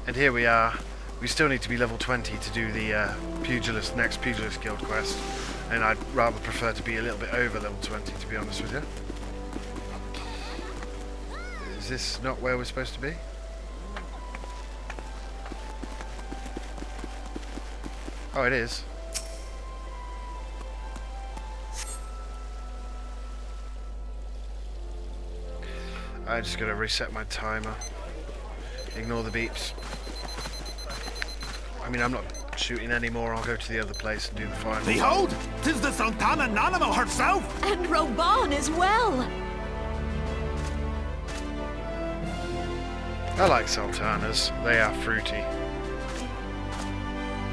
And here we are. We still need to be level 20 to do the next Pugilist Guild quest. And I'd rather prefer to be a little bit over level 20, to be honest with you. Is this not where we're supposed to be? Oh, it is. I just gotta reset my timer. Ignore the beeps. I mean, I'm not shooting anymore. I'll go to the other place and do the final. Behold! 'Tis the Sultana Nanimal herself! And Roban as well! I like sultanas. They are fruity.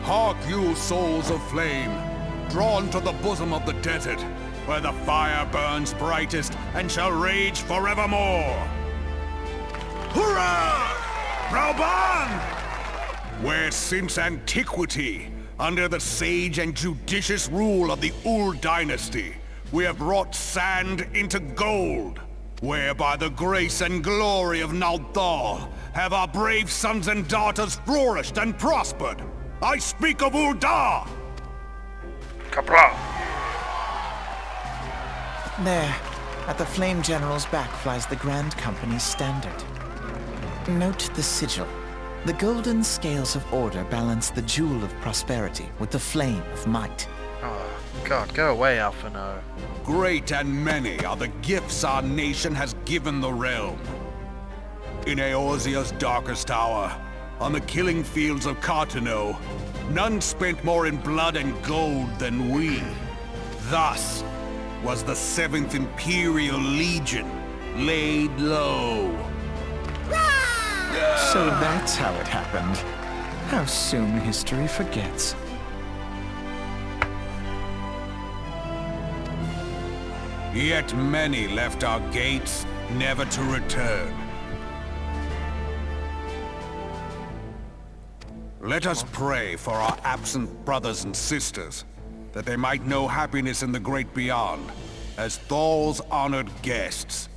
Hark you, souls of flame, drawn to the bosom of the desert, where the fire burns brightest and shall rage forevermore. Hurrah! Roban! Where since antiquity, under the sage and judicious rule of the Ul dynasty, we have brought sand into gold, where by the grace and glory of Naldal have our brave sons and daughters flourished and prospered. I speak of Ul'dah! Kapra! There, at the Flame General's back flies the Grand Company's standard. Note the sigil. The golden scales of order balance the jewel of prosperity with the flame of might. Oh, God, go away, Alphino. Great and many are the gifts our nation has given the realm. In Eorzea's darkest hour, on the killing fields of Cartano, none spent more in blood and gold than we. Thus was the 7th Imperial Legion laid low. So that's how it happened. How soon history forgets. Yet many left our gates, never to return. Let us pray for our absent brothers and sisters, that they might know happiness in the great beyond, as Thal's honored guests.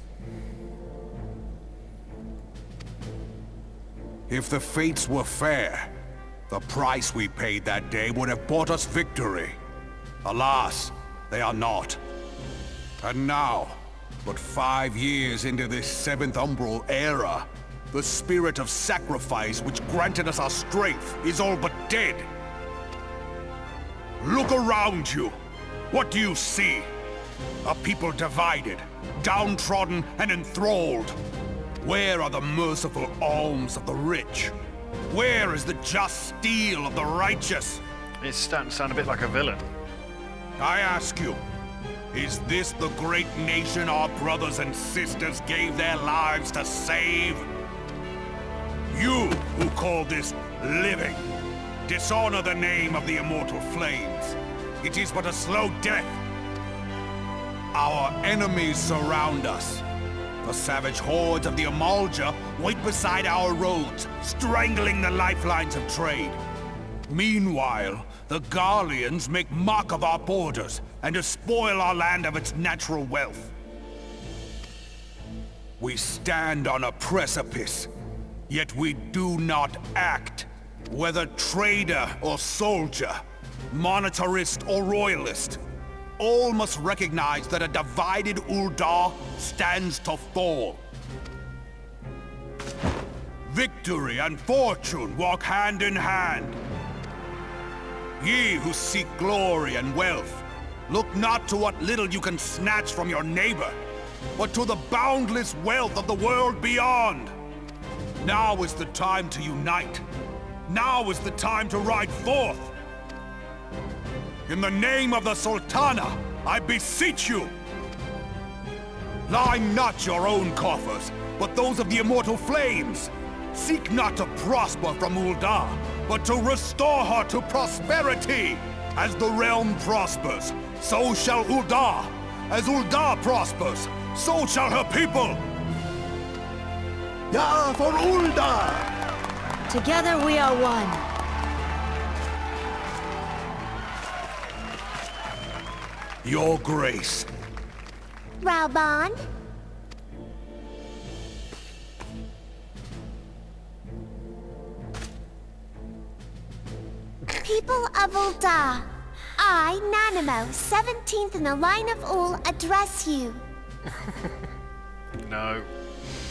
If the fates were fair, the price we paid that day would have bought us victory. Alas, they are not. And now, but 5 years into this 7th Umbral era, the spirit of sacrifice which granted us our strength is all but dead. Look around you. What do you see? A people divided, downtrodden and enthralled. Where are the merciful alms of the rich? Where is the just steel of the righteous? It's starting to sound a bit like a villain. I ask you, is this the great nation our brothers and sisters gave their lives to save? You who call this living, dishonor the name of the immortal flames. It is but a slow death. Our enemies surround us. The savage hordes of the Amalja wait beside our roads, strangling the lifelines of trade. Meanwhile, the Garleans make mock of our borders and despoil our land of its natural wealth. We stand on a precipice, yet we do not act. Whether trader or soldier, monetarist or royalist, all must recognize that a divided Ul'dah stands to fall. Victory and fortune walk hand in hand. Ye who seek glory and wealth, look not to what little you can snatch from your neighbor, but to the boundless wealth of the world beyond. Now is the time to unite. Now is the time to ride forth. In the name of the Sultana, I beseech you! Line not your own coffers, but those of the immortal flames. Seek not to prosper from Ul'dah, but to restore her to prosperity. As the realm prospers, so shall Ul'dah. As Ul'dah prospers, so shall her people. Yeah, for Ul'dah! Together we are one. Your Grace. Raubon? People of Ul'dah, I, Nanamo, 17th in the line of Ul, address you. No.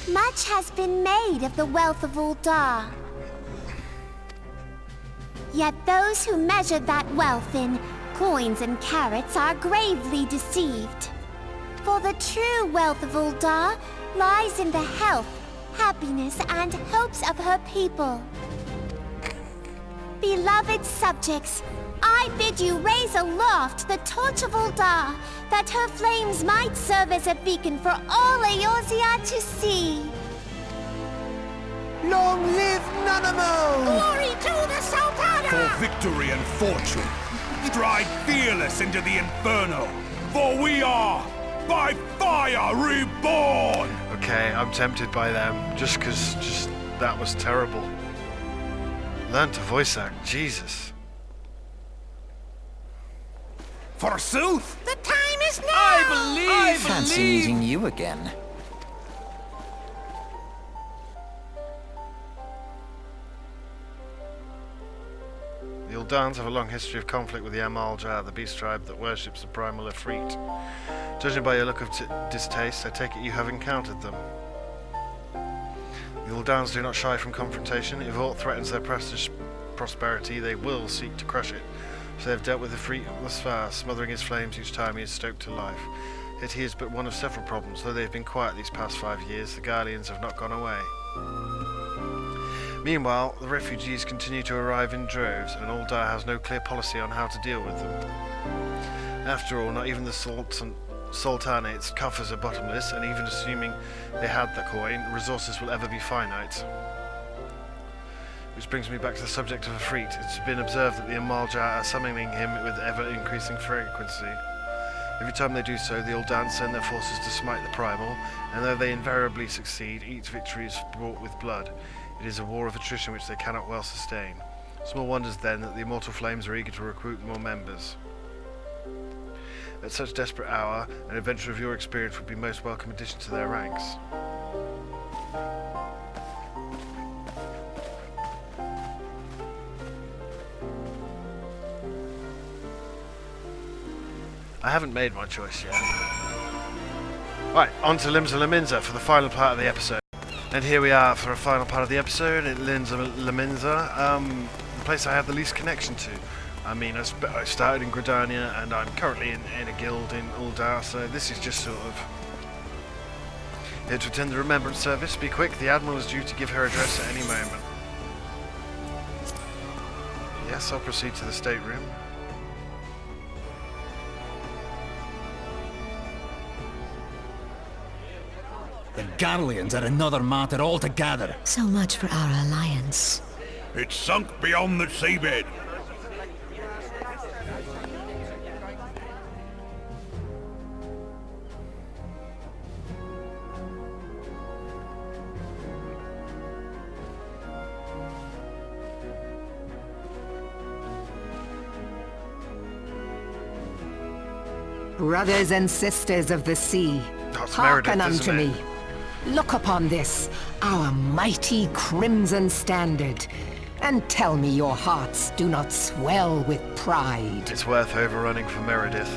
Much has been made of the wealth of Ul'dah. Yet those who measured that wealth in coins and carats are gravely deceived. For the true wealth of Ul'dah lies in the health, happiness, and hopes of her people. Beloved subjects, I bid you raise aloft the torch of Ul'dah, that her flames might serve as a beacon for all Eorzea to see. Long live Nanamo! Glory to the Sultana! For victory and fortune, stride fearless into the inferno, for we are, by fire, reborn! Okay, I'm tempted by them, just that was terrible. Learn to voice act, Jesus. Forsooth! The time is now! I Fancy meeting you again. The Uldans have a long history of conflict with the Amal-Jah, the beast tribe that worships the primal Ifrit. Judging by your look of distaste, I take it you have encountered them. The Uldans do not shy from confrontation. If aught threatens their prosperity, they will seek to crush it. So they have dealt with Ifrit thus far, smothering his flames each time he is stoked to life. Yet he is but one of several problems. Though they have been quiet these past 5 years, the Garleans have not gone away. Meanwhile, the refugees continue to arrive in droves, and Ul'dah has no clear policy on how to deal with them. After all, not even the Sultanate's coffers are bottomless, and even assuming they had the coin, resources will ever be finite. Which brings me back to the subject of Ifrit. It's been observed that the Amal-Jah are summoning him with ever-increasing frequency. Every time they do so, the Uldans send their forces to smite the primal, and though they invariably succeed, each victory is bought with blood. It is a war of attrition which they cannot well sustain. Small wonders then that the immortal flames are eager to recruit more members. At such desperate hour, an adventure of your experience would be most welcome addition to their ranks. I haven't made my choice yet. Right, on to Limsa Lominsa for the final part of the episode. And here we are for a final part of the episode at Limsa Lominsa, the place I have the least connection to. I mean, I started in Gridania and I'm currently in a guild in Ul'dah, so this is just sort of here to attend the remembrance service. Be quick, the Admiral is due to give her address at any moment. Yes, I'll proceed to the stateroom. The Garleans are another matter altogether. So much for our alliance. It's sunk beyond the seabed. Brothers and sisters of the sea, That's hearken Meredith, unto isn't me. it? Look upon this, our mighty crimson standard, and tell me your hearts do not swell with pride. It's worth overrunning for Meredith.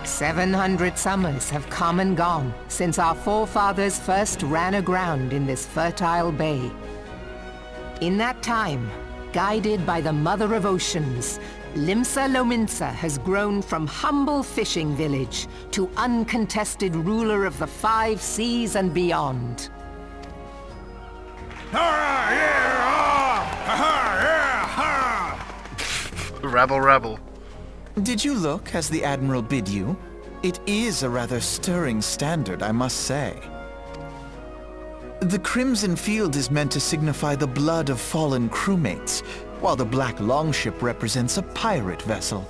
700 summers have come and gone since our forefathers first ran aground in this fertile bay. In that time, guided by the Mother of Oceans, Limsa Lominsa has grown from humble fishing village to uncontested ruler of the 5 seas and beyond. Rabble, rabble. Did you look as the Admiral bid you? It is a rather stirring standard, I must say. The crimson field is meant to signify the blood of fallen crewmates, while the black longship represents a pirate vessel.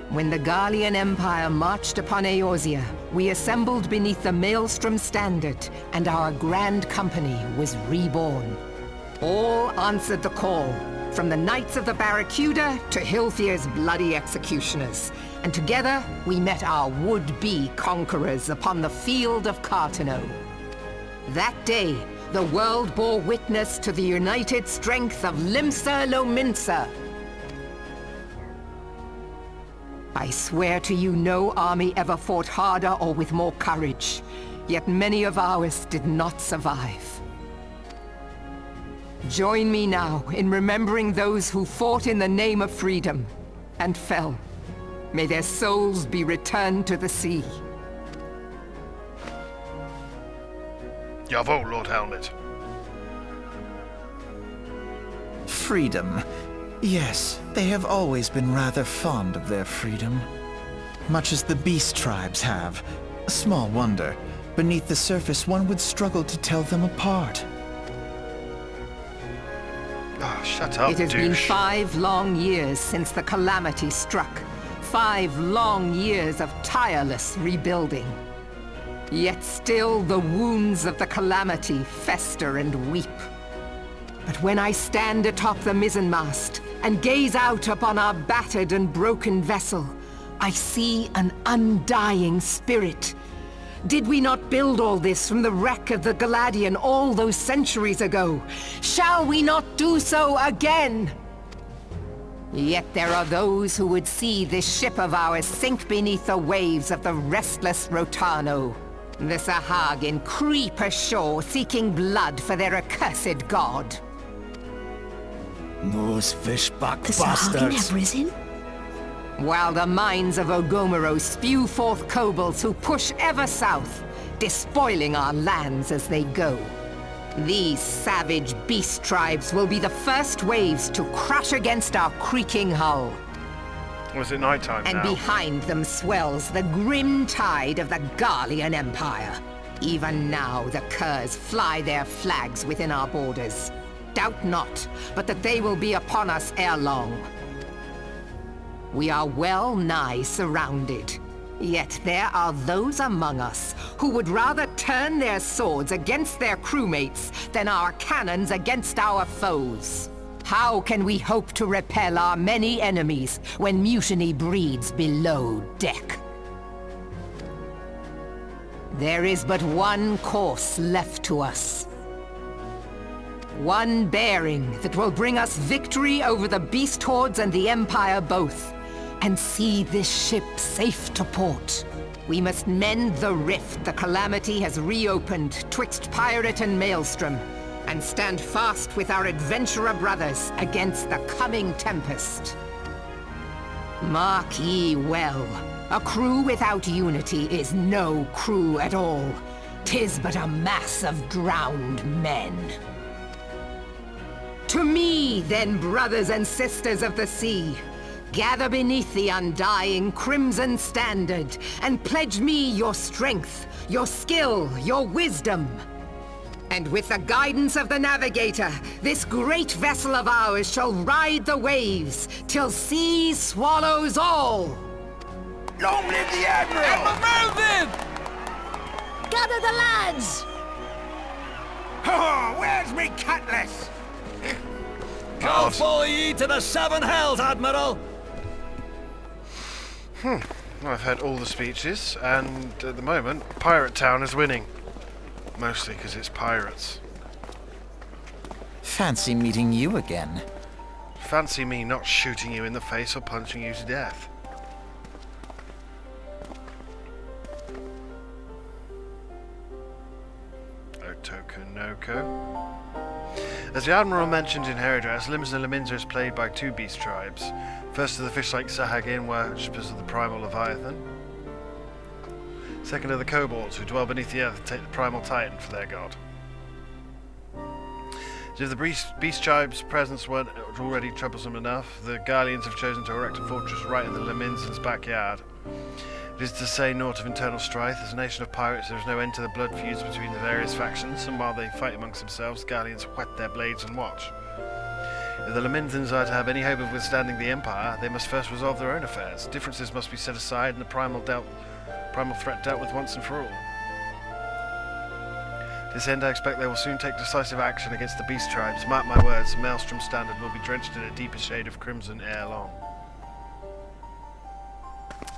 When the Garlean Empire marched upon Eorzea, we assembled beneath the Maelstrom standard, and our grand company was reborn. All answered the call, from the Knights of the Barracuda to Hilthier's bloody executioners. And together, we met our would-be conquerors upon the field of Cartano. That day, the world bore witness to the united strength of Limsa Lominsa. I swear to you no army ever fought harder or with more courage, yet many of ours did not survive. Join me now in remembering those who fought in the name of freedom and fell. May their souls be returned to the sea. Jawohl, Lord Helmet. Freedom. Yes, they have always been rather fond of their freedom. Much as the beast tribes have. Small wonder. Beneath the surface, one would struggle to tell them apart. Oh, shut up, It has been douche. 5 long years since the calamity struck. 5 long years of tireless rebuilding. Yet still the wounds of the calamity fester and weep. But when I stand atop the mizzenmast and gaze out upon our battered and broken vessel, I see an undying spirit. Did we not build all this from the wreck of the Galadian all those centuries ago? Shall we not do so again? Yet there are those who would see this ship of ours sink beneath the waves of the restless Rotano. The Sahagin creep ashore seeking blood for their accursed god. Those fishback The Sahagin bastards. have risen? While the mines of Ogomoro spew forth kobolds who push ever south, despoiling our lands as they go. These savage beast tribes will be the first waves to crash against our creaking hull. Was it night time And now? behind them swells the grim tide of the Garlean Empire. Even now the Curs fly their flags within our borders. Doubt not, but that they will be upon us ere long. We are well nigh surrounded. Yet there are those among us who would rather turn their swords against their crewmates than our cannons against our foes. How can we hope to repel our many enemies when mutiny breeds below deck? There is but one course left to us. One bearing that will bring us victory over the beast hordes and the Empire both, and see this ship safe to port. We must mend the rift the Calamity has reopened twixt pirate and maelstrom, and stand fast with our adventurer brothers against the coming tempest. Mark ye well, a crew without unity is no crew at all. 'Tis but a mass of drowned men. To me, then, brothers and sisters of the sea, gather beneath the undying crimson standard, and pledge me your strength, your skill, your wisdom. And with the guidance of the navigator, this great vessel of ours shall ride the waves, till sea swallows all! Long live the Admiral! Gather the lads! Oh, where's me cutlass? I'll follow ye to the 7 hells, Admiral! I've heard all the speeches, and at the moment, Pirate Town is winning. Mostly because it's pirates. Fancy meeting you again. Fancy me not shooting you in the face or punching you to death. Otokonoko. As the Admiral mentioned in her address, Limsa Lominsa is played by 2 beast tribes. First are the fish-like Sahagin, worshippers of the primal Leviathan. Second are the kobolds, who dwell beneath the earth and take the primal titan for their god. As if the beast tribe's presence weren't already troublesome enough, the Garleans have chosen to erect a fortress right in the Lominsans' backyard. It is to say naught of internal strife. As a nation of pirates, there is no end to the blood feuds between the various factions, and while they fight amongst themselves, Garleans whet their blades and watch. If the Lominsans are to have any hope of withstanding the Empire, they must first resolve their own affairs. Differences must be set aside and the primal threat dealt with once and for all. To this end, I expect they will soon take decisive action against the beast tribes. Mark my words, the Maelstrom Standard will be drenched in a deeper shade of crimson ere long.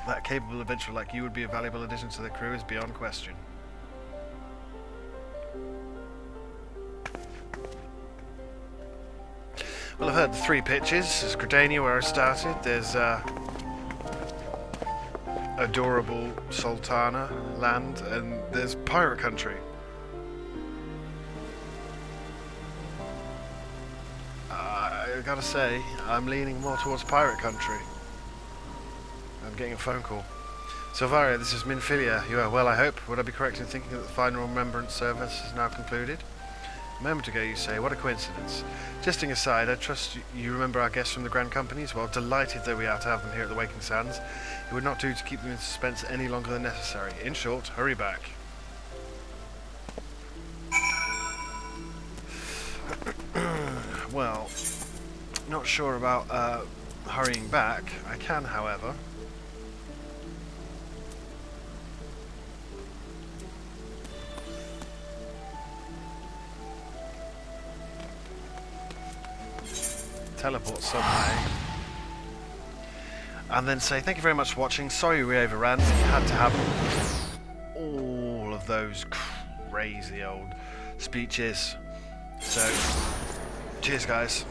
That capable adventurer like you would be a valuable addition to the crew is beyond question. Well, I've heard the 3 pitches. There's Gridania, where I started. There's adorable Sultana land, and there's Pirate Country. I gotta say, I'm leaning more towards Pirate Country. I'm getting a phone call. Silvaria, this is Minfilia. You are well, I hope. Would I be correct in thinking that the final remembrance service is now concluded? A moment ago you say, what a coincidence. Jesting aside, I trust you remember our guests from the Grand Companies? Well, delighted though we are to have them here at the Waking Sands, it would not do to keep them in suspense any longer than necessary. In short, hurry back. Well, not sure about hurrying back. I can, however. Teleport some way. And then say, thank you very much for watching. Sorry we overran. You had to have all of those crazy old speeches. So, cheers guys.